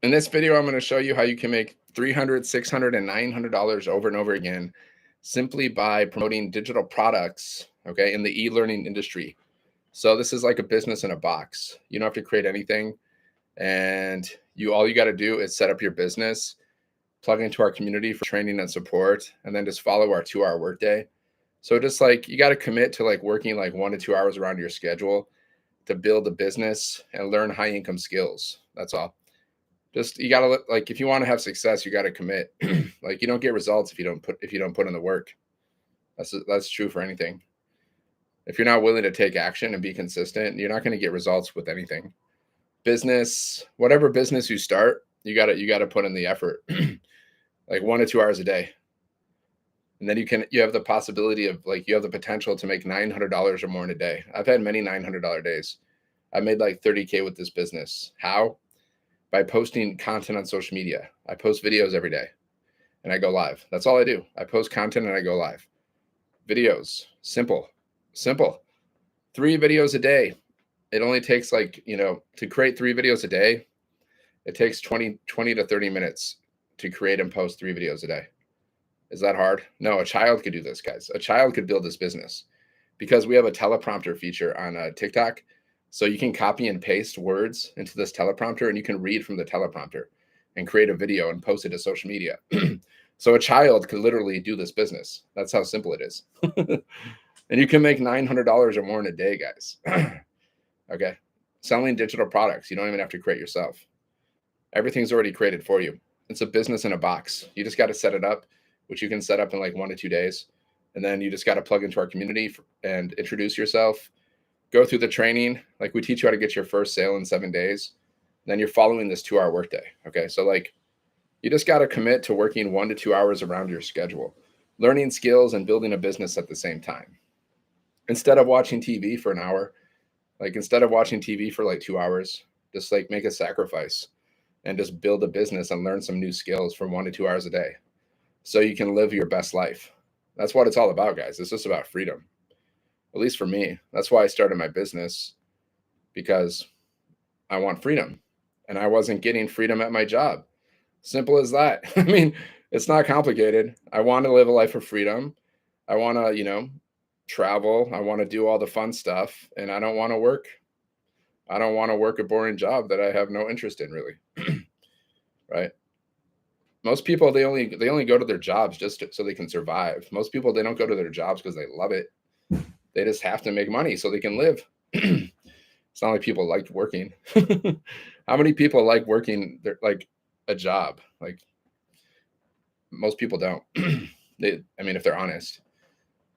In this video, I'm going to show you how you can make $300, $600, and $900 over and over again simply by promoting digital products, okay, in the e-learning industry. So this is like a business in a box. You don't have to create anything, and all you got to do is set up your business, plug into our community for training and support, and then just follow our 2-hour workday. So just like you got to commit to like working like 1 to 2 hours around your schedule to build a business and learn high income skills. That's all. Just you gotta like if you want to have success, you got to commit. Like you don't get results if you don't put in the work. That's true for anything. If you're not willing to take action and be consistent, you're not going to get results with anything. Business, whatever business you start, you gotta put in the effort. Like 1 to 2 hours a day. And then you have the possibility of like you have the potential to make $900 or more in a day. I've had many $900 days. I made like 30K with this business. How? By posting content on social media. I post videos every day and I go live. That's all I do. I post content and I go live. Videos, simple. 3 videos a day. It only takes like, to create 3 videos a day, it takes 20 to 30 minutes to create and post 3 videos a day. Is that hard? No, a child could do this, guys. A child could build this business because we have a teleprompter feature on TikTok. So you can copy and paste words into this teleprompter and you can read from the teleprompter and create a video and post it to social media. So a child could literally do this business. That's how simple it is. And you can make $900 or more in a day, guys. Okay. Selling digital products. You don't even have to create yourself. Everything's already created for you. It's a business in a box. You just got to set it up, which you can set up in like 1 to 2 days. And then you just got to plug into our community and introduce yourself. Go through the training. Like we teach you how to get your first sale in 7 days. Then you're following this 2-hour workday. Okay. So like you just got to commit to working 1 to 2 hours around your schedule, learning skills and building a business at the same time. Instead of watching TV for an hour, like instead of watching TV for like 2 hours, just like make a sacrifice and just build a business and learn some new skills for 1 to 2 hours a day so you can live your best life. That's what it's all about, guys. It's just about freedom. At least for me. That's why I started my business, because I want freedom and I wasn't getting freedom at my job. Simple as that. I mean, it's not complicated. I want to live a life of freedom. I want to, travel. I want to do all the fun stuff, and I don't want to work. I don't want to work a boring job that I have no interest in, really. Right? Most people, they only go to their jobs just so they can survive. Most people, they don't go to their jobs because they love it. They just have to make money so they can live. It's not like people like working. How many people like working like a job? Like most people don't. If they're honest,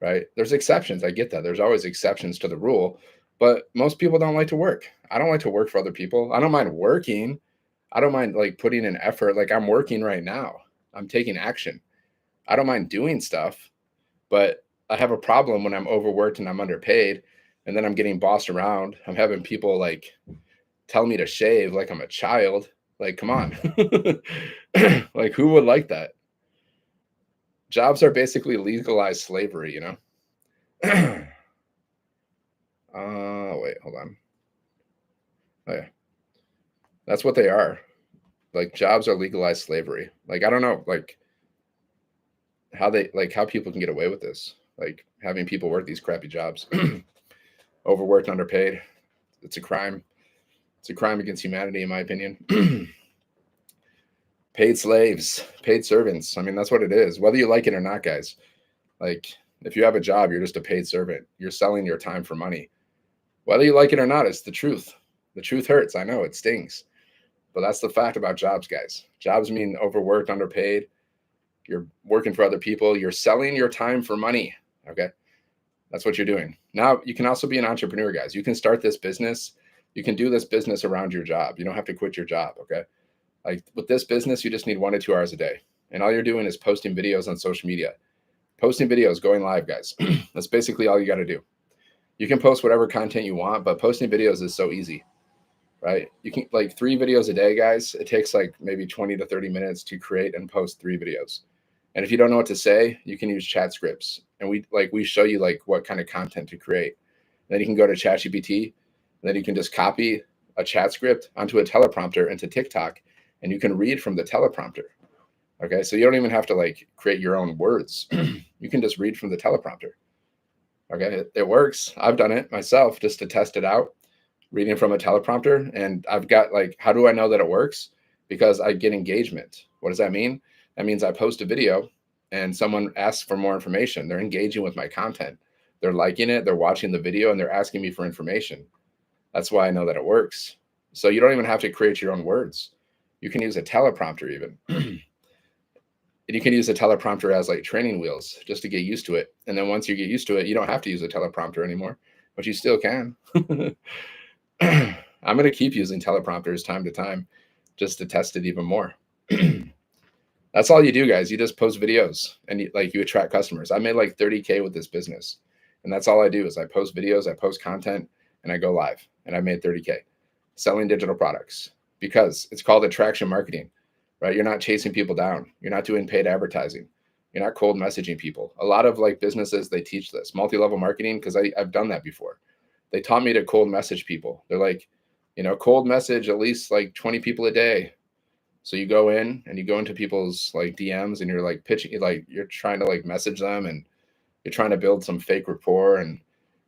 right? There's exceptions. I get that. There's always exceptions to the rule, but most people don't like to work. I don't like to work for other people. I don't mind working. I don't mind like putting in effort. Like I'm working right now. I'm taking action. I don't mind doing stuff, but I have a problem when I'm overworked and I'm underpaid and then I'm getting bossed around. I'm having people like tell me to shave like I'm a child. Like, come on. Like who would like that? Jobs are basically legalized slavery, wait, hold on. Oh yeah. That's what they are. Like jobs are legalized slavery. Like, I don't know, like how people can get away with this. Like having people work these crappy jobs, overworked, underpaid. It's a crime. It's a crime against humanity, in my opinion. Paid slaves, paid servants. I mean, that's what it is, whether you like it or not, guys. Like if you have a job, you're just a paid servant. You're selling your time for money. Whether you like it or not, it's the truth. The truth hurts. I know it stings, but that's the fact about jobs, guys. Jobs mean overworked, underpaid. You're working for other people. You're selling your time for money. Okay. That's what you're doing. Now you can also be an entrepreneur, guys. You can start this business. You can do this business around your job. You don't have to quit your job. Okay. Like with this business, you just need 1 to 2 hours a day. And all you're doing is posting videos on social media, posting videos, going live, guys. That's basically all you got to do. You can post whatever content you want, but posting videos is so easy, right? You can like 3 videos a day, guys. It takes like maybe 20 to 30 minutes to create and post 3 videos. And if you don't know what to say, you can use chat scripts. And we show you like what kind of content to create. And then you can go to ChatGPT, and then you can just copy a chat script onto a teleprompter into TikTok and you can read from the teleprompter. Okay, so you don't even have to like create your own words. You can just read from the teleprompter. Okay, it works. I've done it myself just to test it out, reading from a teleprompter. And I've got like, how do I know that it works? Because I get engagement. What does that mean? That means I post a video and someone asks for more information. They're engaging with my content. They're liking it. They're watching the video and they're asking me for information. That's why I know that it works. So you don't even have to create your own words. You can use a teleprompter even. And you can use a teleprompter as like training wheels just to get used to it. And then once you get used to it, you don't have to use a teleprompter anymore, but you still can. I'm going to keep using teleprompters time to time just to test it even more. That's all you do, guys. You just post videos and you attract customers. I made like 30K with this business. And that's all I do is I post videos, I post content, and I go live. And I made 30K selling digital products because it's called attraction marketing, right? You're not chasing people down. You're not doing paid advertising. You're not cold messaging people. A lot of like businesses, they teach this multi-level marketing because I've done that before. They taught me to cold message people. They're like, cold message at least like 20 people a day. So you go in and you go into people's like DMs and you're like pitching, like you're trying to like message them and you're trying to build some fake rapport and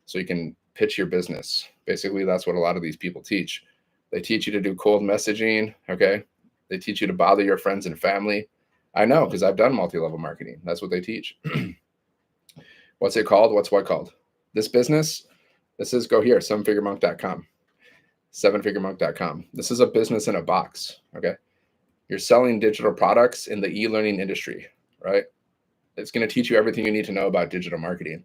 so you can pitch your business. Basically, that's what a lot of these people teach. They teach you to do cold messaging. Okay. They teach you to bother your friends and family. I know because I've done multi-level marketing. That's what they teach. What's it called? What's what called? This business, this is go here, sevenfiguremonk.com. Sevenfiguremonk.com. This is a business in a box. Okay. You're selling digital products in the e-learning industry, right? It's going to teach you everything you need to know about digital marketing,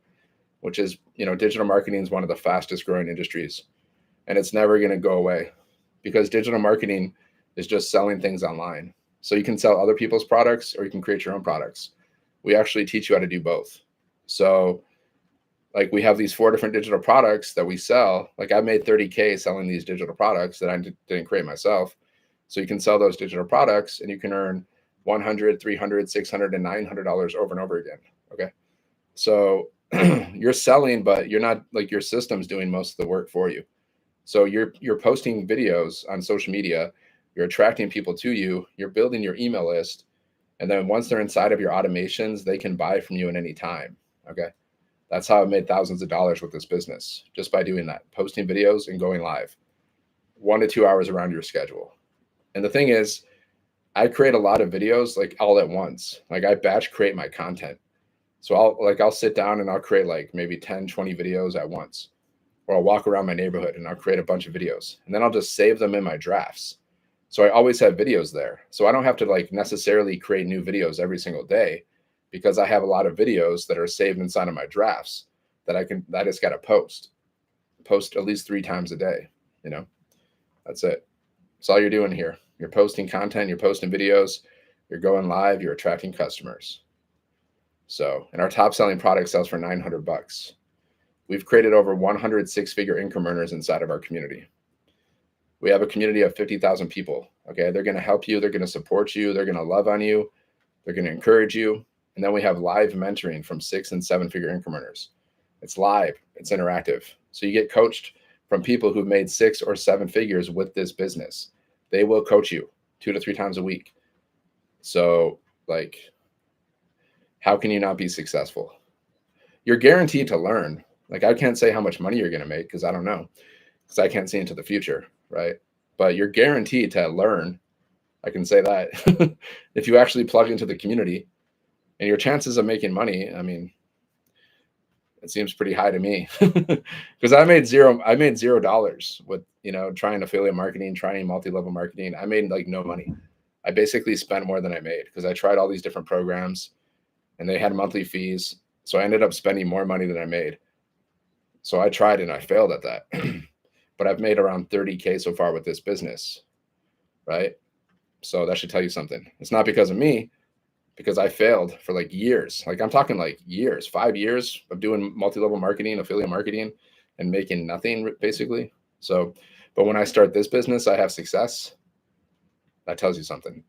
which is, digital marketing is one of the fastest growing industries and it's never going to go away because digital marketing is just selling things online. So you can sell other people's products or you can create your own products. We actually teach you how to do both. So like we have these 4 different digital products that we sell. Like I made 30K selling these digital products that I didn't create myself. So you can sell those digital products and you can earn $100, $300, $600, and $900 over and over again. Okay. So you're selling, but you're not like your system's doing most of the work for you. So you're posting videos on social media, you're attracting people to you, you're building your email list. And then once they're inside of your automations, they can buy from you at any time. Okay. That's how I made thousands of dollars with this business, just by doing that, posting videos and going live 1 to 2 hours around your schedule. And the thing is, I create a lot of videos like all at once. Like I batch create my content. So I'll sit down and I'll create like maybe 10, 20 videos at once. Or I'll walk around my neighborhood and I'll create a bunch of videos. And then I'll just save them in my drafts. So I always have videos there. So I don't have to like necessarily create new videos every single day because I have a lot of videos that are saved inside of my drafts that I just got to post at least 3 times a day. That's it. That's all you're doing here. You're posting content, you're posting videos, you're going live, you're attracting customers. So, and our top selling product sells for $900. We've created over 100 6-figure income earners inside of our community. We have a community of 50,000 people. Okay. They're going to help you. They're going to support you. They're going to love on you. They're going to encourage you. And then we have live mentoring from 6 and 7-figure income earners. It's live. It's interactive. So you get coached from people who've made 6 or 7 figures with this business. They will coach you 2 to 3 times a week. So like, how can you not be successful? You're guaranteed to learn. Like I can't say how much money you're going to make because I don't know, because I can't see into the future, right? But you're guaranteed to learn. I can say that if you actually plug into the community, and your chances of making money, I mean, it seems pretty high to me because I made $0 with, trying affiliate marketing, trying multi-level marketing. I made like no money. I basically spent more than I made because I tried all these different programs and they had monthly fees. So I ended up spending more money than I made. So I tried and I failed at that, but I've made around 30K so far with this business, right? So that should tell you something. It's not because of me, because I failed for like years. Like I'm talking like years, 5 years of doing multi-level marketing, affiliate marketing, and making nothing basically. So, but when I start this business, I have success. That tells you something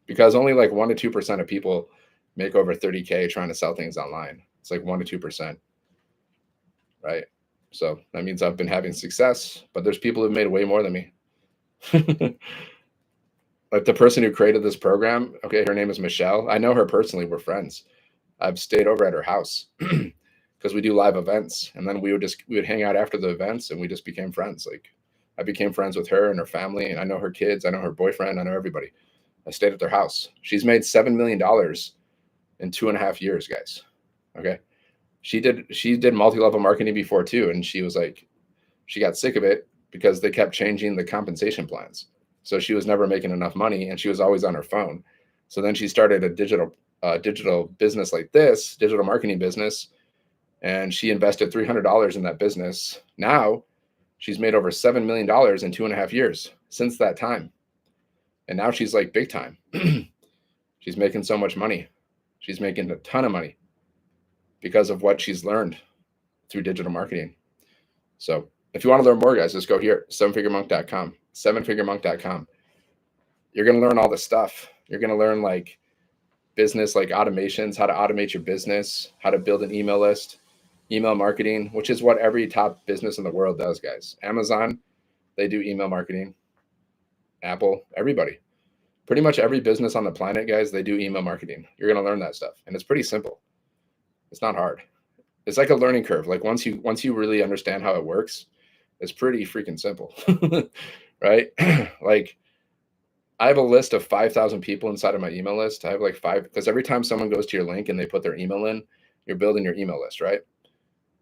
because only like 1 to 2% of people make over 30K trying to sell things online. It's like 1 to 2%. Right. So that means I've been having success, but there's people who've made way more than me. Like the person who created this program, okay, her name is Michelle. I know her personally. We're friends. I've stayed over at her house because we do live events, and then we would hang out after the events, and we just became friends. Like I became friends with her and her family, and I know her kids, I know her boyfriend, I know everybody. I stayed at their house. She's made $7 million in 2.5 years, guys. Okay, she did multi-level marketing before too, and she was like, she got sick of it because they kept changing the compensation plans. So she was never making enough money, and she was always on her phone. So then she started a digital business like this, digital marketing business, and she invested $300 in that business. Now she's made over $7 million in 2.5 years since that time, and now she's like big time. She's making so much money. She's making a ton of money because of what she's learned through digital marketing. So if you want to learn more, guys, just go here, sevenfiguremonk.com, sevenfiguremonk.com. You're going to learn all this stuff. You're going to learn like business, like automations, how to automate your business, how to build an email list, email marketing, which is what every top business in the world does, guys. Amazon, they do email marketing. Apple, everybody. Pretty much every business on the planet, guys, they do email marketing. You're going to learn that stuff. And it's pretty simple. It's not hard. It's like a learning curve. Like once you really understand how it works, it's pretty freaking simple. Right? Like I have a list of 5,000 people inside of my email list. I have like five, because every time someone goes to your link and they put their email in, you're building your email list, right?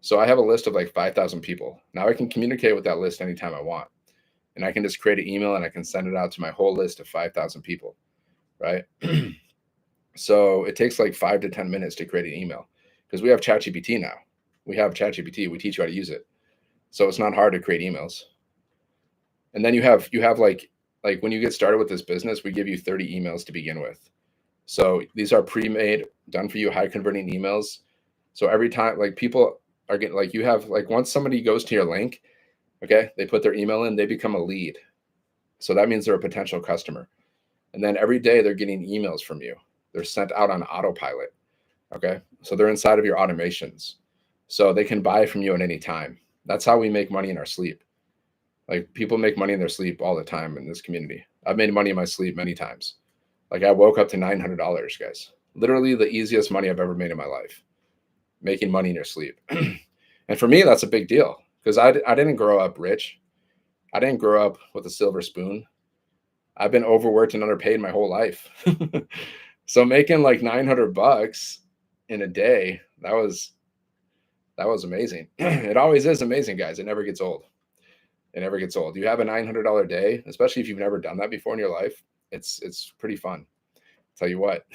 So I have a list of like 5,000 people. Now I can communicate with that list anytime I want. And I can just create an email and I can send it out to my whole list of 5,000 people, right? So it takes like 5 to 10 minutes to create an email because we have ChatGPT now. We have ChatGPT. We teach you how to use it. So it's not hard to create emails. And then you have like when you get started with this business, we give you 30 emails to begin with. So these are pre-made, done for you, high converting emails. So every time, like people are getting, like you have, like once somebody goes to your link, okay, they put their email in, they become a lead. So that means they're a potential customer. And then every day they're getting emails from you. They're sent out on autopilot. Okay. So they're inside of your automations. So they can buy from you at any time. That's how we make money in our sleep. Like people make money in their sleep all the time in this community. I've made money in my sleep many times. Like I woke up to $900, guys. Literally the easiest money I've ever made in my life. Making money in your sleep. And for me, that's a big deal because I didn't grow up rich. I didn't grow up with a silver spoon. I've been overworked and underpaid my whole life. So making like $900 in a day, that was amazing. It always is amazing, guys. It never gets old. It never gets old. You have a $900 day, especially if you've never done that before in your life. It's pretty fun. I'll tell you what.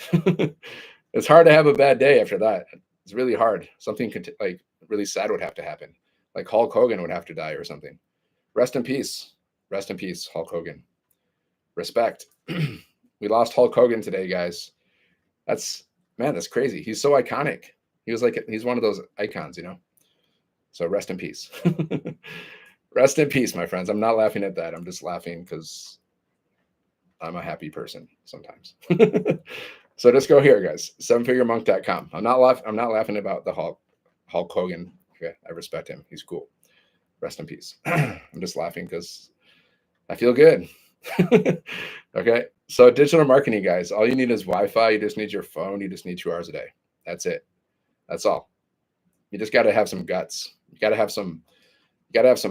It's hard to have a bad day after that. It's really hard. Something like really sad would have to happen. Like Hulk Hogan would have to die or something. Rest in peace. Rest in peace, Hulk Hogan. Respect. We lost Hulk Hogan today, guys. That's crazy. He's so iconic. He's one of those icons, you know? So rest in peace. Rest in peace, my friends. I'm not laughing at that. I'm just laughing because I'm a happy person sometimes. So just go here, guys. Sevenfiguremonk.com. I'm not laughing about the Hulk Hogan. Okay, I respect him. He's cool. Rest in peace. I'm just laughing because I feel good. Okay. So digital marketing, guys, all you need is Wi-Fi. You just need your phone. You just need 2 hours a day. That's it. That's all. You just got to have some guts. You got to have some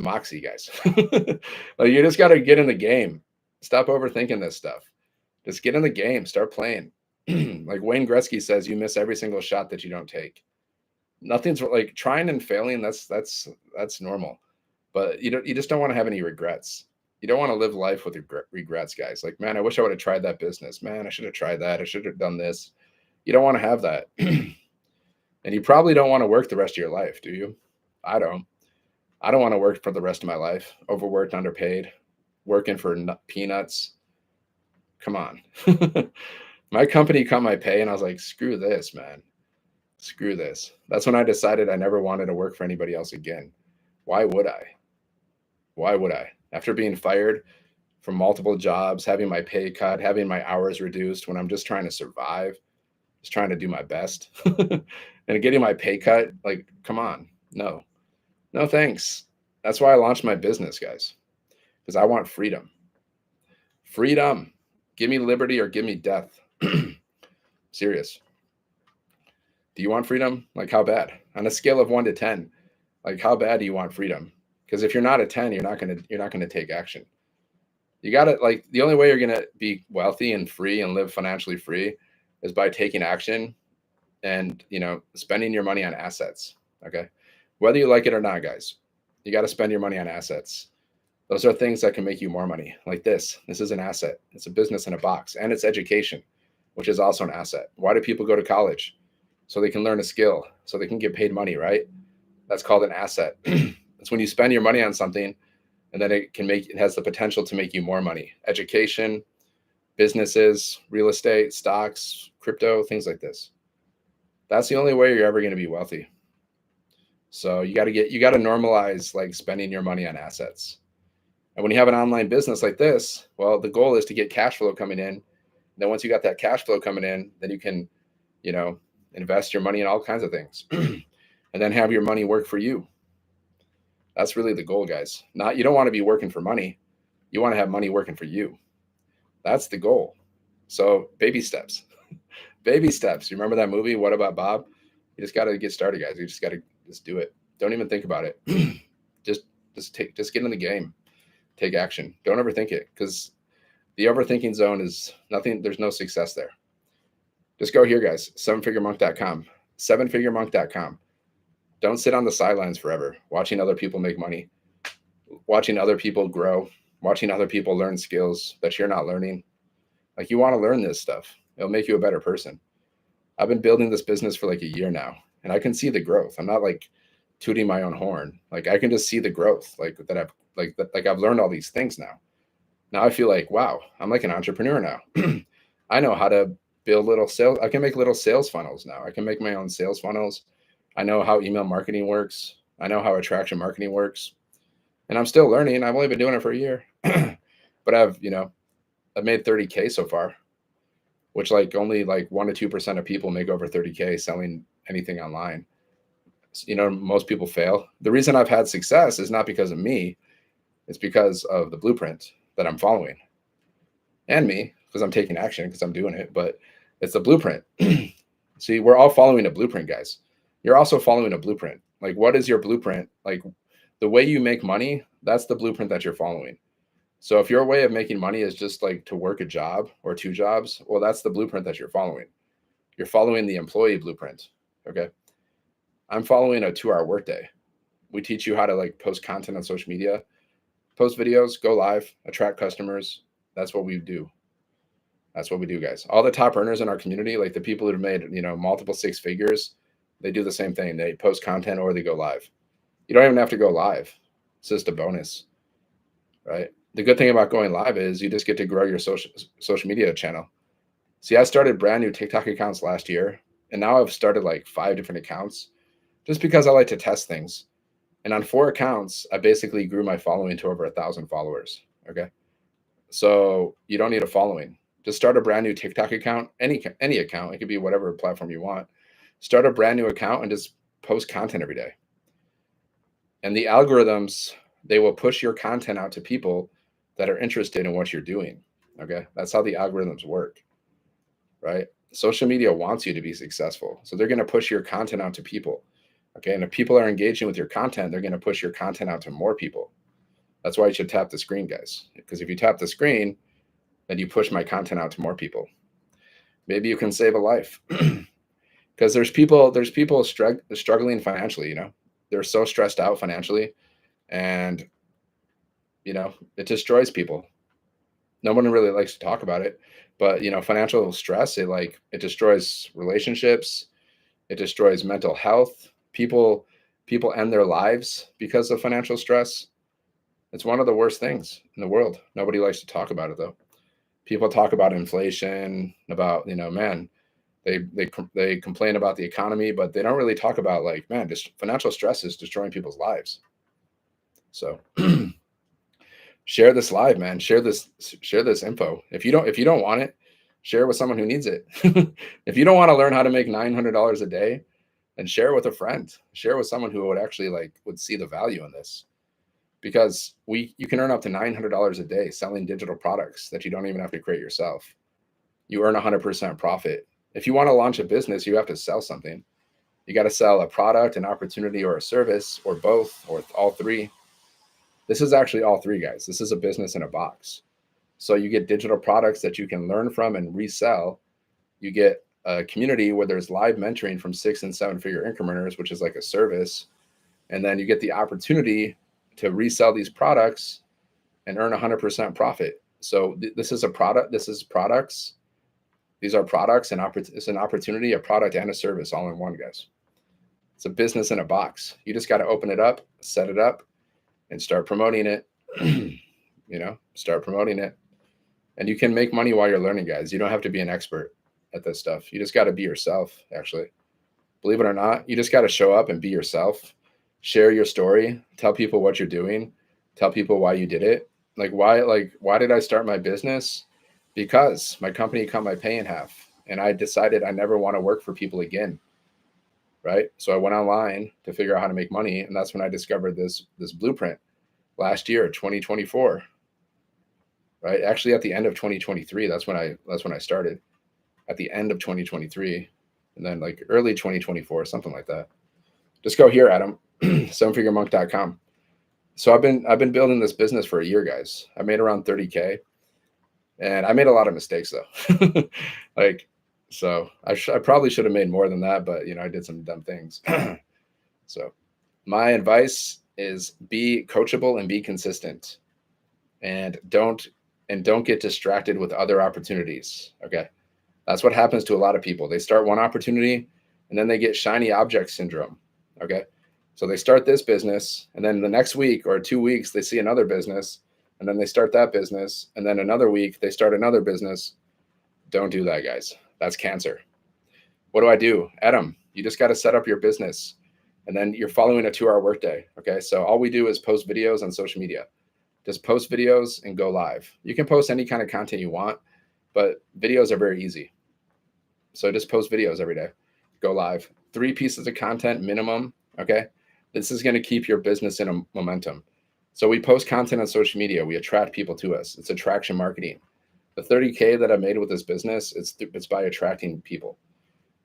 moxie, guys. Like you just got to get in the game. Stop overthinking this stuff. Just get in the game. Start playing. Like Wayne Gretzky says, you miss every single shot that you don't take. Nothing's like trying and failing. That's normal. But you just don't want to have any regrets. You don't want to live life with regrets, guys. Like, man, I wish I would have tried that business. Man, I should have tried that. I should have done this. You don't want to have that. And you probably don't want to work the rest of your life, do you? I don't want to work for the rest of my life. Overworked, underpaid, working for peanuts. Come on. My company cut my pay and I was like, screw this, man. Screw this. That's when I decided I never wanted to work for anybody else again. Why would I? Why would I? After being fired from multiple jobs, having my pay cut, having my hours reduced when I'm just trying to survive, just trying to do my best and getting my pay cut, like, come on. No, thanks. That's why I launched my business, guys, because I want freedom. Freedom. Give me liberty or give me death. Serious. Do you want freedom? Like how bad? On a scale of 1 to 10, like how bad do you want freedom? Because if you're not a 10, you're not gonna take action. You gotta, like, the only way you're gonna be wealthy and free and live financially free is by taking action and spending your money on assets. Okay. Whether you like it or not, guys, you got to spend your money on assets. Those are things that can make you more money. Like this is an asset. It's a business in a box, and it's education, which is also an asset. Why do people go to college? So they can learn a skill, so they can get paid money, right? That's called an asset. It's when you spend your money on something and then it has the potential to make you more money. Education, businesses, real estate, stocks, crypto, things like this. That's the only way you're ever going to be wealthy. So you got to normalize like spending your money on assets. And when you have an online business like this, well, the goal is to get cash flow coming in. Then once you got that cash flow coming in, then you can, invest your money in all kinds of things and then have your money work for you. That's really the goal, guys. You don't want to be working for money. You want to have money working for you. That's the goal. So baby steps. Baby steps. You remember that movie, What About Bob? You just got to get started, guys. You just got to do it. Don't even think about it. just get in the game. Take action. Don't overthink it, because the overthinking zone is nothing. There's no success there. Just go here, guys. 7figuremonk.com. 7figuremonk.com. Don't sit on the sidelines forever, watching other people make money, watching other people grow, watching other people learn skills that you're not learning. Like, you want to learn this stuff. It'll make you a better person. I've been building this business for like a year now, and I can see the growth. I'm not like tooting my own horn. Like, I can just see the growth, like I've learned all these things now. Now I feel like, wow, I'm like an entrepreneur now. I know how to build little sales. I can make little sales funnels now. I can make my own sales funnels. I know how email marketing works. I know how attraction marketing works. And I'm still learning. I've only been doing it for a year. But I've made 30K so far, which like only like 1 to 2% of people make over 30K selling anything online. Most people fail. The reason I've had success is not because of me. It's because of the blueprint that I'm following, and me, because I'm taking action, because I'm doing it. But it's the blueprint. See, we're all following a blueprint, guys. You're also following a blueprint. Like, what is your blueprint? Like, the way you make money, that's the blueprint that you're following. So if your way of making money is just like to work a job or 2 jobs, well, that's the blueprint that you're following. You're following the employee blueprint. Okay. I'm following a 2-hour workday. We teach you how to like post content on social media, post videos, go live, attract customers. That's what we do. That's what we do, guys. All the top earners in our community, like the people who have made, multiple 6 figures, they do the same thing. They post content or they go live. You don't even have to go live. It's just a bonus, right? The good thing about going live is you just get to grow your social media channel. See, I started brand new TikTok accounts last year, and now I've started like 5 different accounts just because I like to test things. And on 4 accounts, I basically grew my following to over 1,000 followers. Okay. So you don't need a following. Just start a brand new TikTok account, any account. It could be whatever platform you want. Start a brand new account and just post content every day. And the algorithms, they will push your content out to people that are interested in what you're doing. Okay. That's how the algorithms work, right? Social media wants you to be successful. So they're going to push your content out to people. Okay. And if people are engaging with your content, they're going to push your content out to more people. That's why you should tap the screen, guys. Because if you tap the screen, then you push my content out to more people. Maybe you can save a life. Because there's people struggling financially, they're so stressed out financially, and it destroys people. No one really likes to talk about it, but financial stress, it destroys relationships, it destroys mental health. People end their lives because of financial stress. It's one of the worst things in the world. Nobody likes to talk about it, though. People talk about inflation, about man. They complain about the economy, but they don't really talk about just financial stress is destroying people's lives. So share this live, man. Share this info. If you don't want it, share it with someone who needs it. If you don't want to learn how to make $900 a day, then share it with a friend. Share it with someone who would actually would see the value in this. because you can earn up to $900 a day selling digital products that you don't even have to create yourself. You earn 100% profit. If you want to launch a business, you have to sell something. You got to sell a product, an opportunity, or a service, or both, or all three. This is actually all three, guys. This is a business in a box. So you get digital products that you can learn from and resell. You get a community where there's live mentoring from 6 and 7 figure income earners, which is like a service. And then you get the opportunity to resell these products and earn 100% profit. So this is a product. This is products. These are products and it's an opportunity, a product and a service all in one, guys. It's a business in a box. You just got to open it up, set it up, and start promoting it. Start promoting it. And you can make money while you're learning, guys. You don't have to be an expert at this stuff. You just got to be yourself, actually. Believe it or not, you just got to show up and be yourself. Share your story. Tell people what you're doing. Tell people why you did it. Why did I start my business? Because my company cut my pay in half. And I decided I never want to work for people again. Right? So I went online to figure out how to make money. And that's when I discovered this blueprint last year, 2024. Right? Actually, at the end of 2023, that's when I started. At the end of 2023, and then like early 2024, something like that. Just go here, Adam, sevenfiguremonk.com. So I've been building this business for a year, guys. I made around 30K, and I made a lot of mistakes though. So I probably should have made more than that, but I did some dumb things. So my advice is be coachable and be consistent, and don't get distracted with other opportunities. Okay. That's what happens to a lot of people. They start one opportunity and then they get shiny object syndrome. Okay. So they start this business, and then the next week or 2 weeks, they see another business, and then they start that business. And then another week they start another business. Don't do that, guys. That's cancer. What do? Adam, you just got to set up your business, and then you're following a 2-hour workday. Okay. So all we do is post videos on social media. Just post videos and go live. You can post any kind of content you want, but videos are very easy. So just post videos every day. Go live. 3 pieces of content minimum. Okay. This is going to keep your business in a momentum. So we post content on social media. We attract people to us. It's attraction marketing. The 30K that I made with this business, it's by attracting people.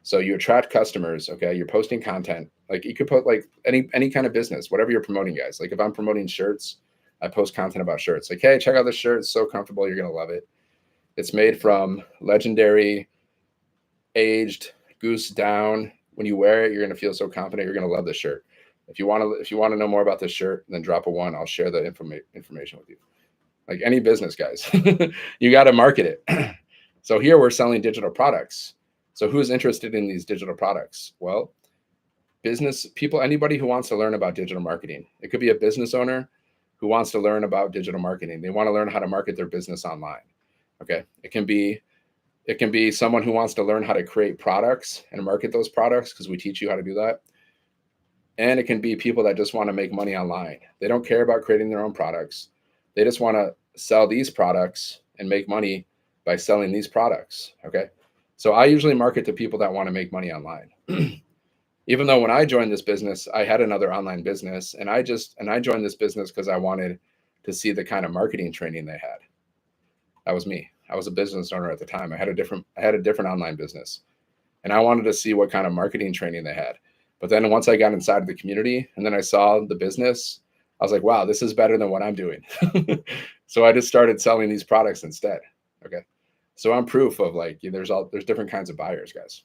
So you attract customers. Okay. You're posting content. Like you could put like any kind of business, whatever you're promoting, guys. Like if I'm promoting shirts, I post content about shirts. Like, hey, check out this shirt. It's so comfortable. You're going to love it. It's made from legendary aged goose down. When you wear it, you're going to feel so confident. You're going to love this shirt. If you want to know more about this shirt, then drop a 1. I'll share the information with you. Like any business, guys, you got to market it. So here we're selling digital products. So who's interested in these digital products? Well, business people, anybody who wants to learn about digital marketing. It could be a business owner who wants to learn about digital marketing. They want to learn how to market their business online. Okay. It can be someone who wants to learn how to create products and market those products, because we teach you how to do that. And it can be people that just want to make money online. They don't care about creating their own products. They just want to sell these products and make money by selling these products. Okay. So I usually market to people that want to make money online. Even though when I joined this business, I had another online business, and I joined this business because I wanted to see the kind of marketing training they had. That was me. I was a business owner at the time. I had a different online business, and I wanted to see what kind of marketing training they had. But then once I got inside the community and then I saw the business, I was like, wow, this is better than what I'm doing. So I just started selling these products instead. Okay. So I'm proof of like, there's different kinds of buyers, guys.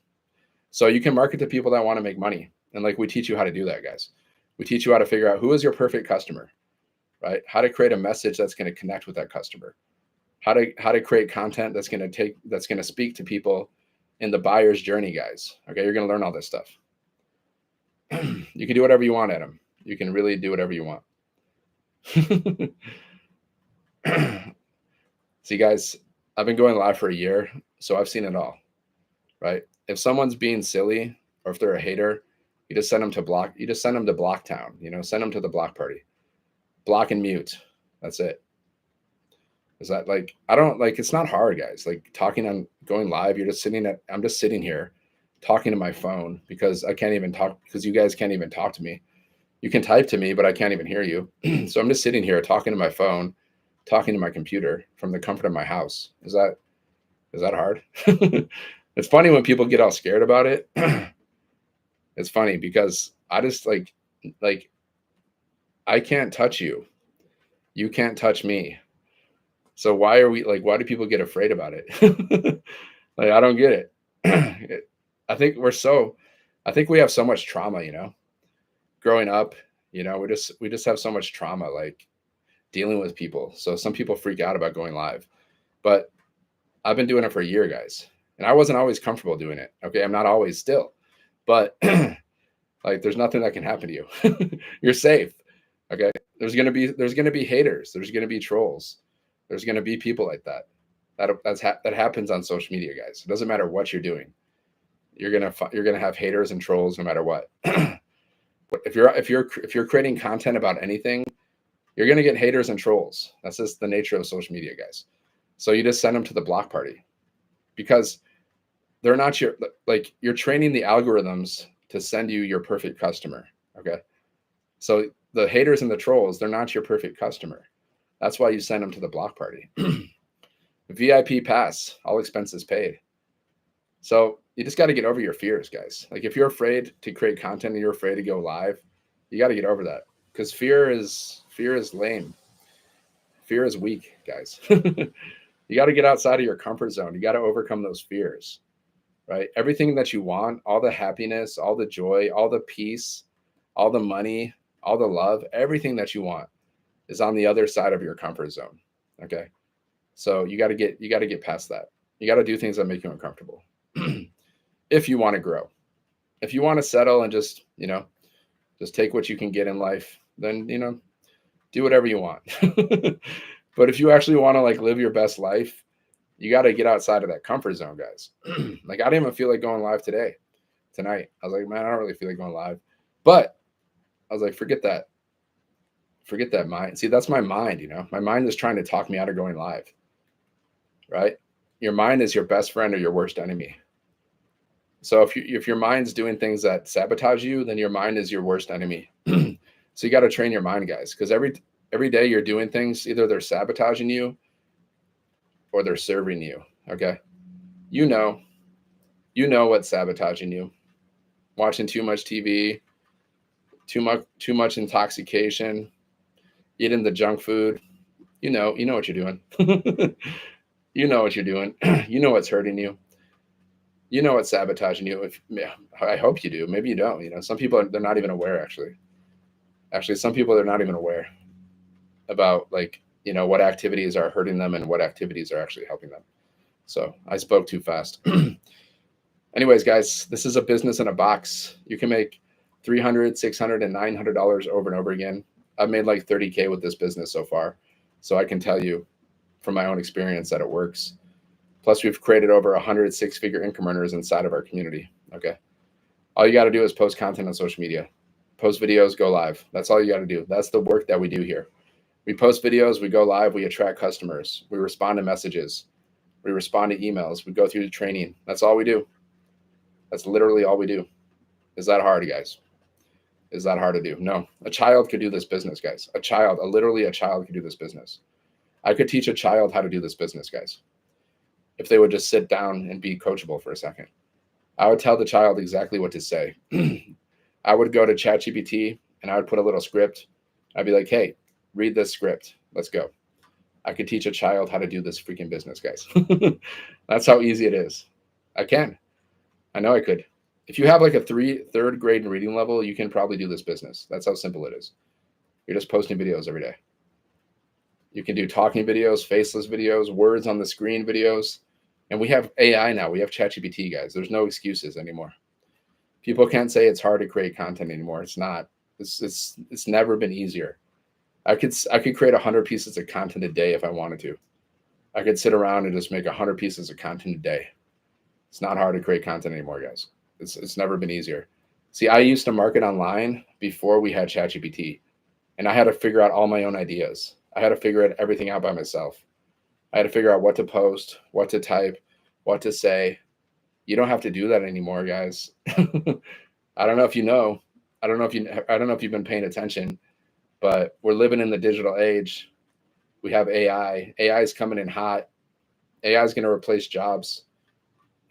So you can market to people that want to make money. And like, we teach you how to do that, guys. We teach you how to figure out who is your perfect customer, right? How to create a message that's going to connect with that customer. How to create content that's going to speak to people in the buyer's journey, guys. Okay. You're going to learn all this stuff. You can do whatever you want, Adam. You can really do whatever you want. See, guys, I've been going live for a year, so I've seen it all, right? If someone's being silly or if they're a hater, you just send them to block. You just send them to Blocktown, send them to the block party. Block and mute. That's it. Is that like, it's not hard, guys. Like going live, I'm just sitting here talking to my phone because I can't even talk, because you guys can't even talk to me. You can type to me, but I can't even hear you. So I'm just sitting here talking to my phone, talking to my computer from the comfort of my house. Is that hard? It's funny when people get all scared about it. It's funny because I just like I can't touch you. You can't touch me. So why do people get afraid about it? Like, I don't get it. I think I think we have so much trauma, growing up, we just have so much trauma, like dealing with people. So some people freak out about going live, but I've been doing it for a year, guys. And I wasn't always comfortable doing it. Okay. I'm not always still, but like there's nothing that can happen to you. You're safe. Okay. There's going to be haters. There's going to be trolls. There's going to be people like that. That happens on social media, guys. It doesn't matter what you're doing. You're going to have haters and trolls no matter what. If you're creating content about anything, you're going to get haters and trolls. That's just the nature of social media, guys. So you just send them to the block party because they're not you're training the algorithms to send you your perfect customer. Okay. So the haters and the trolls, they're not your perfect customer. That's why you send them to the block party. VIP pass, all expenses paid. So you just got to get over your fears, guys. Like if you're afraid to create content and you're afraid to go live, you got to get over that because fear is lame. Fear is weak, guys. You got to get outside of your comfort zone. You got to overcome those fears, right? Everything that you want, all the happiness, all the joy, all the peace, all the money, all the love, everything that you want is on the other side of your comfort zone. Okay. So you got to get past that. You got to do things that make you uncomfortable. If you want to grow, if you want to settle and just take what you can get in life, then, do whatever you want. But if you actually want to live your best life, you got to get outside of that comfort zone, guys. Like I didn't even feel like going live tonight. I was like, man, I don't really feel like going live, but I was like, forget that mind. See, that's my mind, my mind is trying to talk me out of going live, right? Your mind is your best friend or your worst enemy. So if your mind's doing things that sabotage you, then your mind is your worst enemy. So you got to train your mind, guys, because every day you're doing things, either they're sabotaging you or they're serving you. Okay. You know what's sabotaging you. Watching too much TV, too much intoxication, eating the junk food. You know what you're doing. You know what you're doing. You know what's hurting you. You know what's sabotaging you. I hope you do. Maybe you don't. Some people, they're not even aware, actually. Some people, they're not even aware about what activities are hurting them and what activities are actually helping them. So I spoke too fast. Anyways, guys, this is a business in a box. You can make $300, $600, and $900 over and over again. I've made like 30K with this business so far. So I can tell you from my own experience that it works. Plus, we've created over 100 six-figure income earners inside of our community. Okay. All you got to do is post content on social media, post videos, go live. That's all you got to do. That's the work that we do here. We post videos, we go live, we attract customers, we respond to messages, we respond to emails, we go through the training. That's all we do. That's literally all we do. Is that hard, guys? Is that hard to do? No. A child could do this business, guys. Literally a child could do this business. I could teach a child how to do this business, guys, if they would just sit down and be coachable for a second. I would tell the child exactly what to say. I would go to ChatGPT and I would put a little script. I'd be like, hey, read this script. Let's go. I could teach a child how to do this freaking business, guys. That's how easy it is. I can. I know I could. If you have like a third grade in reading level, you can probably do this business. That's how simple it is. You're just posting videos every day. You can do talking videos, faceless videos, words on the screen videos. And we have AI now. We have ChatGPT, guys. There's no excuses anymore. People can't say it's hard to create content anymore. It's not. It's never been easier. I could create 100 pieces of content a day if I wanted to. I could sit around and just make 100 pieces of content a day. It's not hard to create content anymore, guys. It's never been easier. See, I used to market online before we had ChatGPT, and I had to figure out all my own ideas. I had to figure everything out by myself. I had to figure out what to post, what to type, what to say. You don't have to do that anymore, guys. I don't know if you know, I don't know if you've been paying attention, but we're living in the digital age. We have AI. AI is coming in hot. AI is going to replace jobs.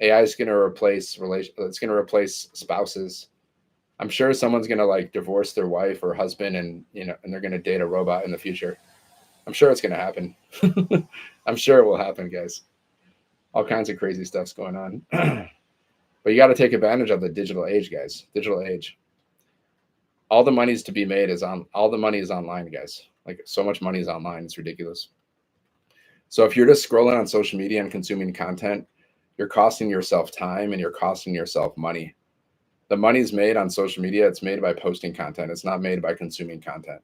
AI is going to replace It's going to replace spouses. I'm sure someone's going to like divorce their wife or husband, and and they're going to date a robot in the future. I'm sure it's going to happen. I'm sure it will happen, guys. All kinds of crazy stuff's going on. But you got to take advantage of the digital age, guys. Digital age. All the money's to be made all the money is online, guys. Like so much money is online. It's ridiculous. So if you're just scrolling on social media and consuming content, you're costing yourself time and you're costing yourself money. The money's made on social media. It's made by posting content. It's not made by consuming content.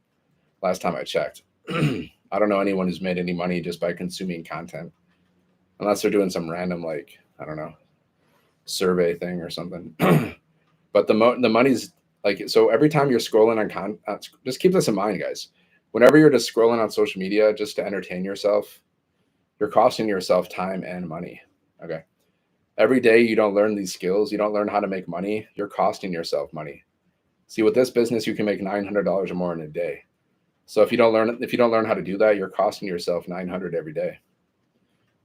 Last time I checked. I don't know anyone who's made any money just by consuming content, unless they're doing some random, like, I don't know, survey thing or something. But the money's like, so every time you're scrolling on just keep this in mind, guys. Whenever you're just scrolling on social media just to entertain yourself, you're costing yourself time and money. Okay. Every day you don't learn these skills, you don't learn how to make money, you're costing yourself money. See, with this business, you can make $900 or more in a day. So if you don't learn how to do that, you're costing yourself $900 every day.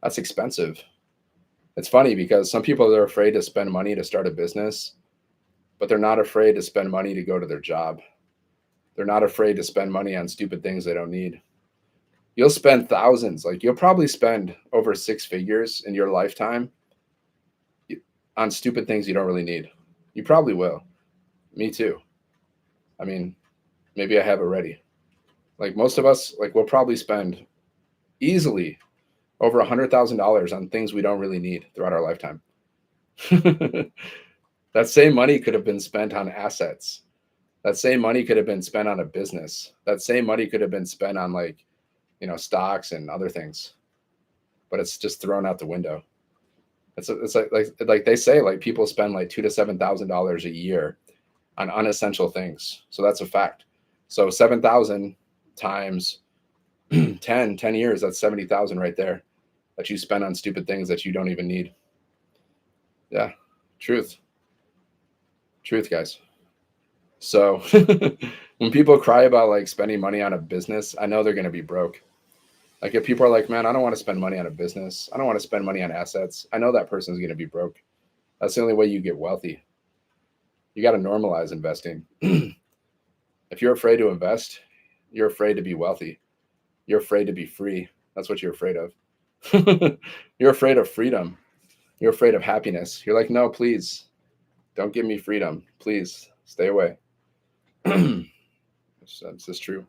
That's expensive. It's funny because some people are afraid to spend money to start a business, but they're not afraid to spend money to go to their job. They're not afraid to spend money on stupid things they don't need. You'll spend thousands, like you'll probably spend over 6 figures in your lifetime on stupid things you don't really need. You probably will. Me too. I mean, maybe I have already. Like most of us, like we'll probably spend easily over $100,000 on things we don't really need throughout our lifetime. That same money could have been spent on assets. That same money could have been spent on a business. That same money could have been spent on like, stocks and other things. But it's just thrown out the window. It's like they say, like people spend like $2,000 to $7,000 a year on unessential things. So that's a fact. So 7,000 times 10 years, that's 70,000 right there that you spend on stupid things that you don't even need. Yeah, truth, guys. So when people cry about like spending money on a business, I know they're going to be broke. Like if people are like, man, I don't want to spend money on a business, I don't want to spend money on assets, I know that person's going to be broke. That's the only way you get wealthy. You got to normalize investing. If you're afraid to invest, you're afraid to be wealthy. You're afraid to be free. That's what you're afraid of. You're afraid of freedom. You're afraid of happiness. You're like, no, please don't give me freedom. Please stay away. This is true.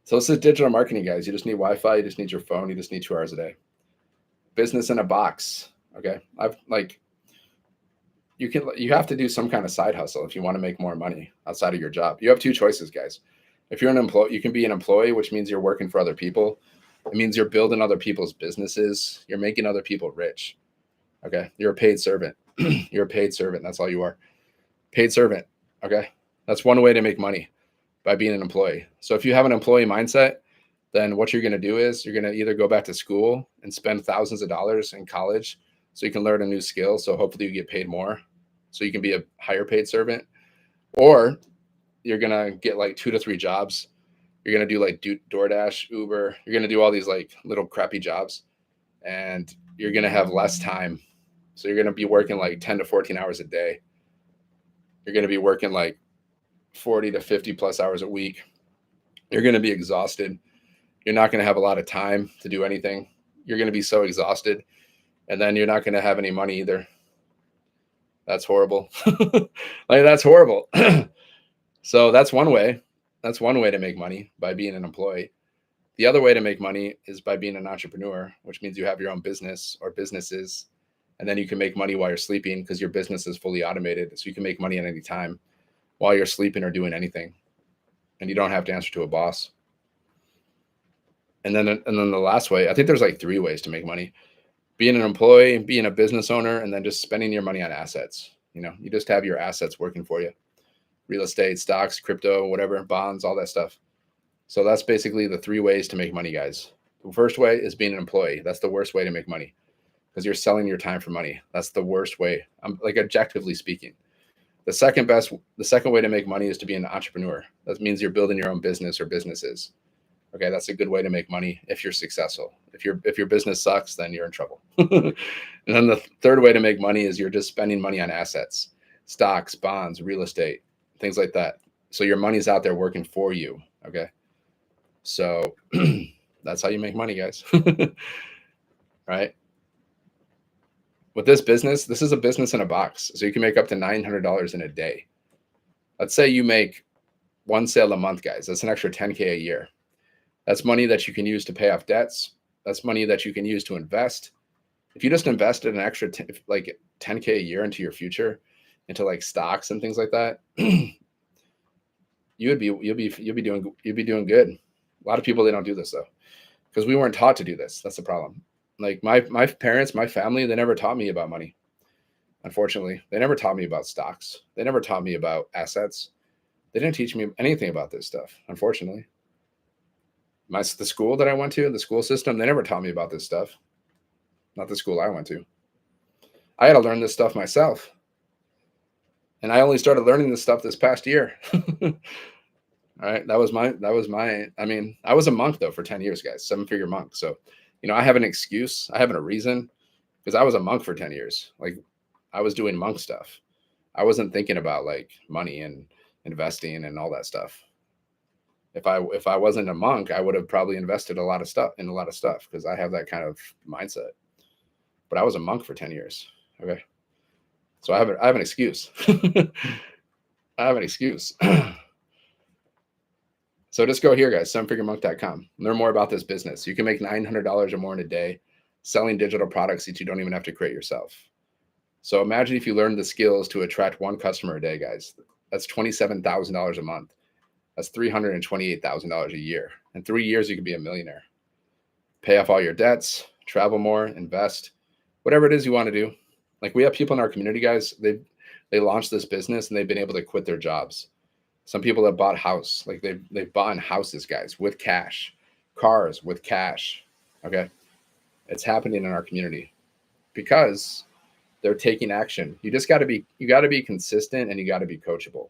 So this is digital marketing, guys. You just need Wi-Fi. You just need your phone. You just need 2 hours a day. Business in a box. Okay. You have to do some kind of side hustle if you want to make more money outside of your job. You have 2 choices, guys. If you're an employee, you can be an employee, which means you're working for other people. It means you're building other people's businesses. You're making other people rich. Okay. You're a paid servant. You're a paid servant. That's all you are. Paid servant. Okay. That's one way to make money, by being an employee. So if you have an employee mindset, then what you're going to do is you're going to either go back to school and spend thousands of dollars in college so you can learn a new skill. So hopefully you get paid more so you can be a higher paid servant, or you're going to get like 2 to 3 jobs. You're going to do like DoorDash, Uber. You're going to do all these like little crappy jobs, and you're going to have less time. So you're going to be working like 10 to 14 hours a day. You're going to be working like 40 to 50 plus hours a week. You're going to be exhausted. You're not going to have a lot of time to do anything. You're going to be so exhausted, and then you're not going to have any money either. That's horrible. Like that's horrible. So that's one way. That's one way to make money, by being an employee. The other way to make money is by being an entrepreneur, which means you have your own business or businesses, and then you can make money while you're sleeping because your business is fully automated. So you can make money at any time while you're sleeping or doing anything, and you don't have to answer to a boss. And then the last way, I think there's like 3 ways to make money: being an employee, being a business owner, and then just spending your money on assets. You just have your assets working for you: real estate, stocks, crypto, whatever, bonds, all that stuff. So that's basically the 3 ways to make money, guys. The first way is being an employee. That's the worst way to make money because you're selling your time for money. That's the worst way. I'm like, objectively speaking. The second way to make money is to be an entrepreneur. That means you're building your own business or businesses. Okay, that's a good way to make money if you're successful. If your business sucks, then you're in trouble. And then the third way to make money is you're just spending money on assets, stocks, bonds, real estate, things like that. So your money's out there working for you. Okay, so that's how you make money, guys. Right? With this business, this is a business in a box. So you can make up to $900 in a day. Let's say you make one sale a month, guys. That's an extra $10K a year. That's money that you can use to pay off debts. That's money that you can use to invest. If you just invested an extra like $10K a year into your future, into like stocks and things like that, you'll be doing good. A lot of people, they don't do this though, because we weren't taught to do this. That's the problem. Like my parents, my family, they never taught me about money. Unfortunately, they never taught me about stocks. They never taught me about assets. They didn't teach me anything about this stuff. Unfortunately, the school that I went to, the school system, they never taught me about this stuff. Not the school I went to. I had to learn this stuff myself. And I only started learning this stuff this past year. All right. I was a monk though for 10 years, guys, 7-figure monk. So, I have an excuse. I have a reason, because I was a monk for 10 years. Like, I was doing monk stuff. I wasn't thinking about like money and investing and all that stuff. If I wasn't a monk, I would have probably invested in a lot of stuff because I have that kind of mindset. But I was a monk for 10 years. Okay. So I have an excuse. I have an excuse. So just go here, guys, sevenfiguremonk.com. Learn more about this business. You can make $900 or more in a day selling digital products that you don't even have to create yourself. So imagine if you learned the skills to attract one customer a day, guys. That's $27,000 a month. That's $328,000 a year. In 3 years, you could be a millionaire. Pay off all your debts, travel more, invest, whatever it is you want to do. Like, we have people in our community, guys, they launched this business and they've been able to quit their jobs. Some people have bought house, like they've bought houses, guys, with cash, cars with cash. Okay. It's happening in our community because they're taking action. You got to be consistent, and you got to be coachable.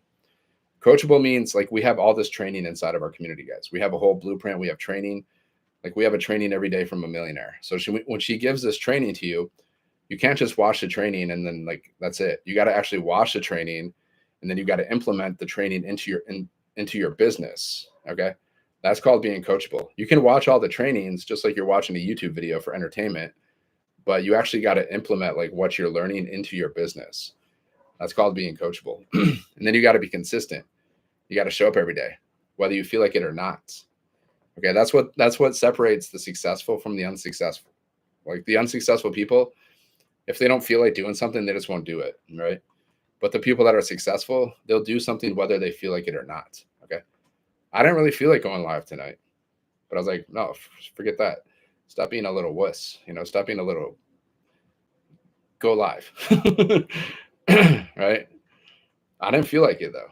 Coachable means, like, we have all this training inside of our community, guys. We have a whole blueprint. We have training. Like, we have a training every day from a millionaire. So when she gives this training to you, you can't just watch the training and then, like, that's it. You got to actually watch the training, and then you got to implement the training into your business. Okay. That's called being coachable. You can watch all the trainings just like you're watching a YouTube video for entertainment, but you actually got to implement like what you're learning into your business. That's called being coachable. And then you got to be consistent. You got to show up every day, whether you feel like it or not. Okay. That's what separates the successful from the unsuccessful. Like, the unsuccessful people, if they don't feel like doing something, they just won't do it. Right. But the people that are successful, they'll do something whether they feel like it or not. Okay. I didn't really feel like going live tonight, but I was like, no, forget that. Stop being a little wuss, stop being a little, go live. Right. I didn't feel like it though.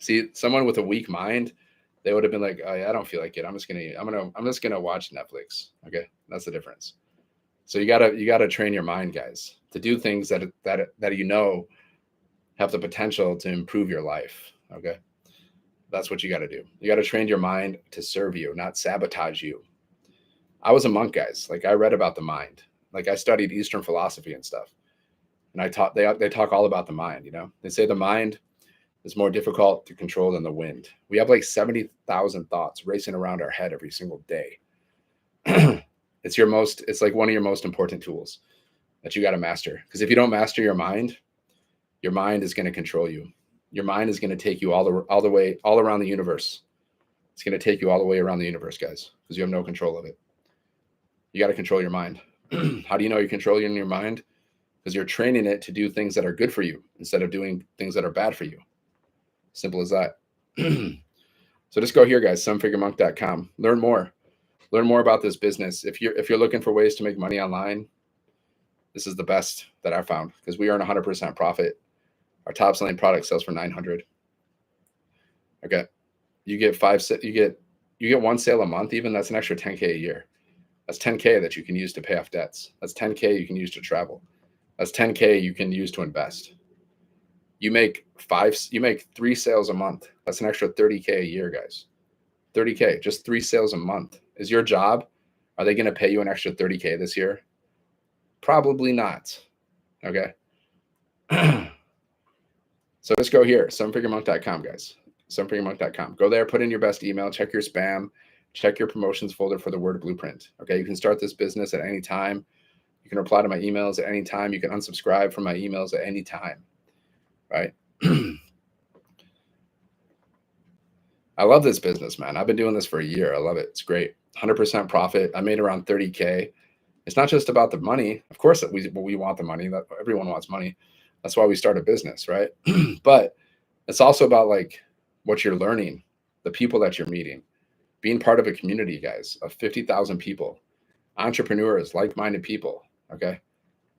See, someone with a weak mind, they would have been like, oh yeah, I don't feel like it. I'm just gonna watch Netflix. Okay. That's the difference. So you gotta train your mind, guys, to do things that have the potential to improve your life. Okay. That's what you got to do. You got to train your mind to serve you, not sabotage you. I was a monk, guys. Like, I read about the mind. Like, I studied Eastern philosophy and stuff. And they talk all about the mind, They say the mind is more difficult to control than the wind. We have like 70,000 thoughts racing around our head every single day. It's like one of your most important tools that you got to master. Because if you don't master your mind is going to control you. Your mind is going to take you all around the universe. It's going to take you all the way around the universe, guys, because you have no control of it. You got to control your mind. How do you know you're controlling your mind? Because you're training it to do things that are good for you instead of doing things that are bad for you. Simple as that. So just go here, guys, sevenfiguremonk.com. Learn more about this business. If you're looking for ways to make money online, this is the best that I found, because we earn 100% profit. Our top selling product sells for $900. Okay. You get one sale a month, even that's an extra $10K a year. That's $10K that you can use to pay off debts. That's $10K you can use to travel. That's $10K you can use to invest. You make 3 sales a month. That's an extra 30K a year, guys. 30K, just 3 sales a month. Is your job, are they going to pay you an extra 30K this year? Probably not. Okay. So just go here, sevenfiguremonk.com, guys. Sevenfiguremonk.com. Go there, put in your best email, check your spam, check your promotions folder for the word blueprint. Okay. You can start this business at any time. You can reply to my emails at any time. You can unsubscribe from my emails at any time. Right. I love this business, man. I've been doing this for a year. I love it. It's great. 100% profit. I made around 30K. It's not just about the money. Of course, we want the money. That everyone wants money. That's why we start a business, right? But it's also about like what you're learning, the people that you're meeting, being part of a community, guys, of 50,000 people, entrepreneurs, like-minded people. Okay,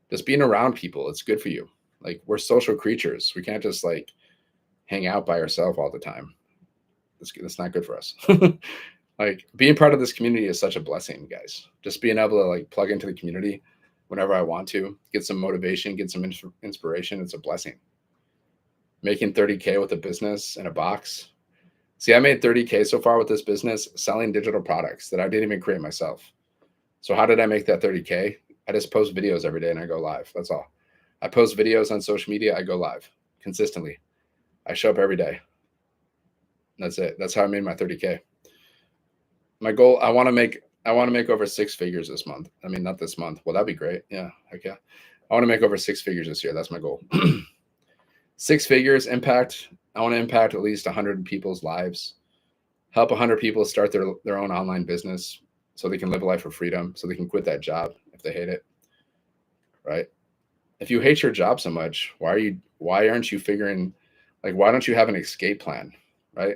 just being around people, it's good for you. Like, we're social creatures. We can't just like hang out by ourselves all the time. That's not good for us. Like, being part of this community is such a blessing, guys. Just being able to like plug into the community whenever I want to, get some motivation, get some inspiration. It's a blessing. Making 30K with a business in a box. See, I made 30K so far with this business selling digital products that I didn't even create myself. So how did I make that 30K? I just post videos every day and I go live. That's all. I post videos on social media. I go live consistently. I show up every day. That's it. That's how I made my 30K. My goal, I want to make over 6 figures this month. I mean, not this month. Well, that'd be great. Yeah. Okay. I want to make over 6 figures this year. That's my goal. 6 figures impact. I want to impact at least 100 people's lives. Help 100 people start their own online business so they can live a life of freedom, so they can quit that job if they hate it. Right? If you hate your job so much, why aren't you figuring, like, why don't you have an escape plan? Right?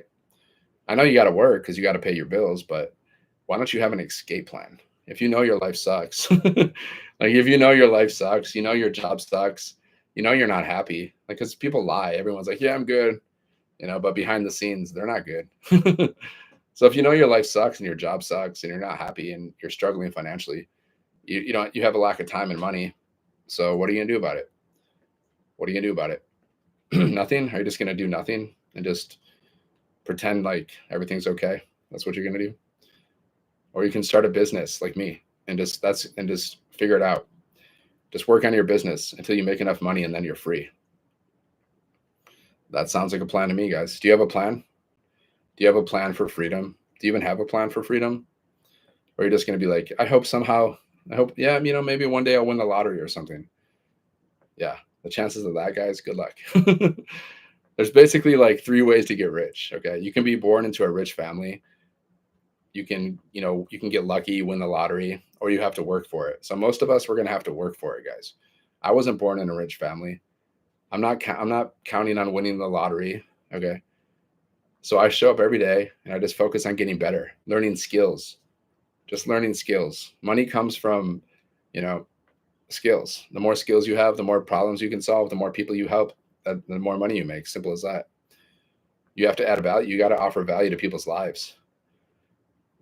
I know you got to work because you got to pay your bills, but why don't you have an escape plan? If you know your life sucks, like if you know your life sucks, you know your job sucks, you know you're not happy, like, because people lie. Everyone's like, yeah, I'm good, but behind the scenes, they're not good. So if you know your life sucks and your job sucks and you're not happy and you're struggling financially, you have a lack of time and money. So what are you gonna do about it? What are you gonna do about it? Nothing? Are you just gonna do nothing and just pretend like everything's okay? That's what you're gonna do. Or you can start a business like me and just figure it out. Just work on your business until you make enough money and then you're free. That sounds like a plan to me, guys. Do you have a plan? Do you have a plan for freedom? Do you even have a plan for freedom? Or are you just gonna be like, I hope, yeah, maybe one day I'll win the lottery or something. Yeah, the chances of that, guys, good luck. There's basically like 3 ways to get rich. Okay. You can be born into a rich family. You can get lucky, win the lottery, or you have to work for it. So most of us, we're going to have to work for it, guys. I wasn't born in a rich family. I'm not counting on winning the lottery. Okay. So I show up every day and I just focus on getting better, learning skills, just learning skills. Money comes from, skills. The more skills you have, the more problems you can solve, the more people you help, the more money you make. Simple as that. You have to add value. You got to offer value to people's lives.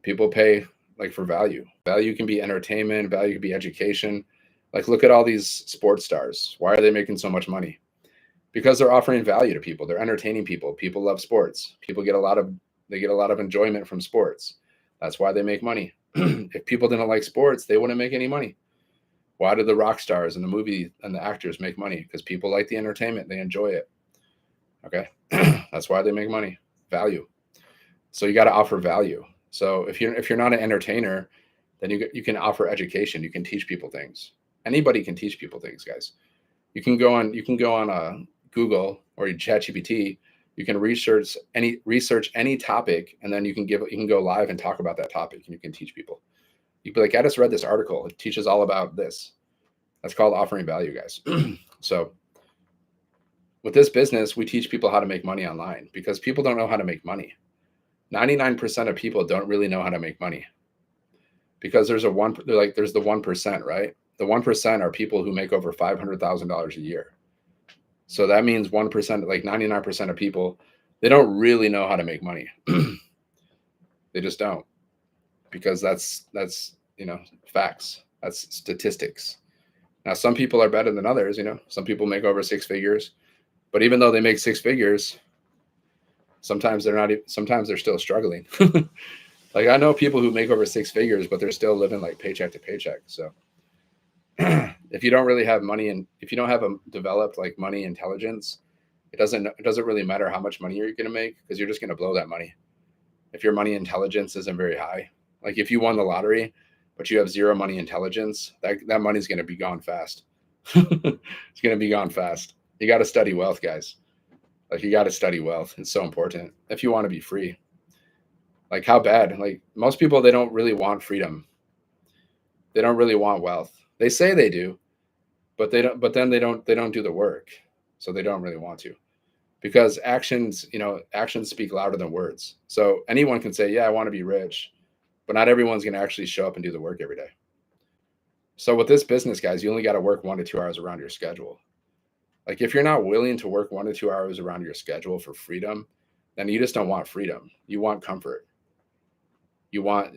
People pay like for value. Value can be entertainment. Value can be education. Like, look at all these sports stars. Why are they making so much money? Because they're offering value to people. They're entertaining people. People love sports. People get a lot of enjoyment from sports. That's why they make money. If people didn't like sports, they wouldn't make any money. Why did the rock stars and the movie and the actors make money? Because people like the entertainment. They enjoy it. Okay. That's why they make money. Value. So you got to offer value. So if you're not an entertainer, then you can offer education. You can teach people things. Anybody can teach people things, guys. You can go on Google or ChatGPT. You can research any topic, and then you can go live and talk about that topic, and you can teach people. You'd be like, I just read this article. It teaches all about this. That's called offering value, guys. So with this business, we teach people how to make money online because people don't know how to make money. 99% of people don't really know how to make money because there's the 1%, right? The 1% are people who make over $500,000 a year. So that means 1%, like 99% of people, they don't really know how to make money. They just don't, because that's facts. That's statistics. Now, some people are better than others. Some people make over 6 figures. But even though they make six figures, sometimes they're not. Sometimes they're still struggling. Like I know people who make over six figures, but they're still living like paycheck to paycheck. So if you don't really have money, and if you don't have a developed like money intelligence, it doesn't really matter how much money you're going to make, because you're just going to blow that money if your money intelligence isn't very high. Like if you won the lottery but you have zero money intelligence, that money's going to be gone fast. It's going to be gone fast. You got to study wealth, guys. Like you got to study wealth. It's so important if you want to be free. Like how bad? Like most people, they don't really want freedom. They don't really want wealth. They say they do, but they don't. But then they don't do the work, so they don't really want to. Because actions speak louder than words. So anyone can say, yeah, I want to be rich, but not everyone's going to actually show up and do the work every day. So with this business, guys, you only got to work 1 to 2 hours around your schedule. Like if you're not willing to work 1 to 2 hours around your schedule for freedom, then you just don't want freedom. You want comfort. You want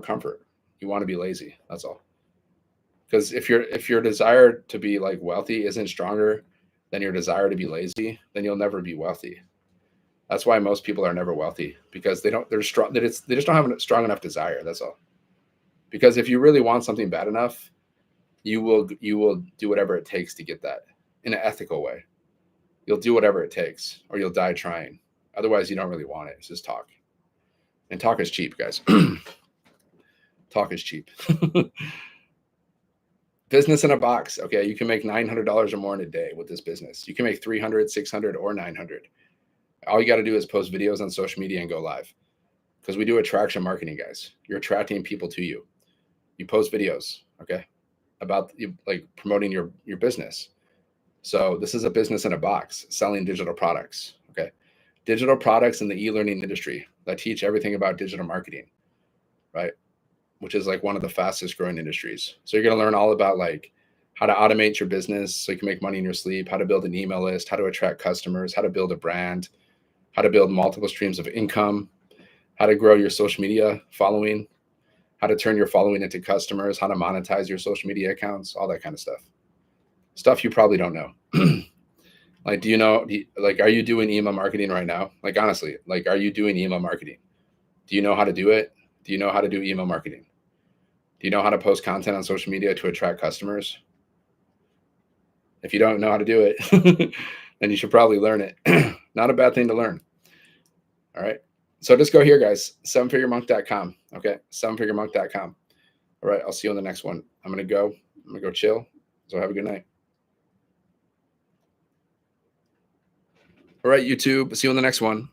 comfort. You want to be lazy. That's all. Because if your desire to be like wealthy isn't stronger than your desire to be lazy, then you'll never be wealthy. That's why most people are never wealthy, because they just don't have a strong enough desire. That's all. Because if you really want something bad enough, you will do whatever it takes to get that in an ethical way. You'll do whatever it takes, or you'll die trying. Otherwise, you don't really want it. It's just talk. And talk is cheap, guys. Talk is cheap. Business in a box. Okay, you can make $900 or more in a day with this business. You can make 300, 600, or 900. All you got to do is post videos on social media and go live. Because we do attraction marketing, guys. You're attracting people to you. You post videos, okay, about like promoting your business. So this is a business in a box, selling digital products, okay? Digital products in the e-learning industry that teach everything about digital marketing, right? Which is like one of the fastest growing industries. So you're going to learn all about like how to automate your business so you can make money in your sleep, how to build an email list, how to attract customers, how to build a brand, how to build multiple streams of income, how to grow your social media following, how to turn your following into customers, how to monetize your social media accounts, all that kind of stuff. Stuff you probably don't know. Like, are you doing email marketing right now? Like, honestly, like, are you doing email marketing? Do you know how to do it? Do you know how to do email marketing? Do you know how to post content on social media to attract customers? If you don't know how to do it, then you should probably learn it. Not a bad thing to learn. All right. So just go here, guys, 7figuremonk.com. Okay. 7figuremonk.com. All right. I'll see you on the next one. I'm going to go chill. So have a good night. All right, YouTube. See you on the next one.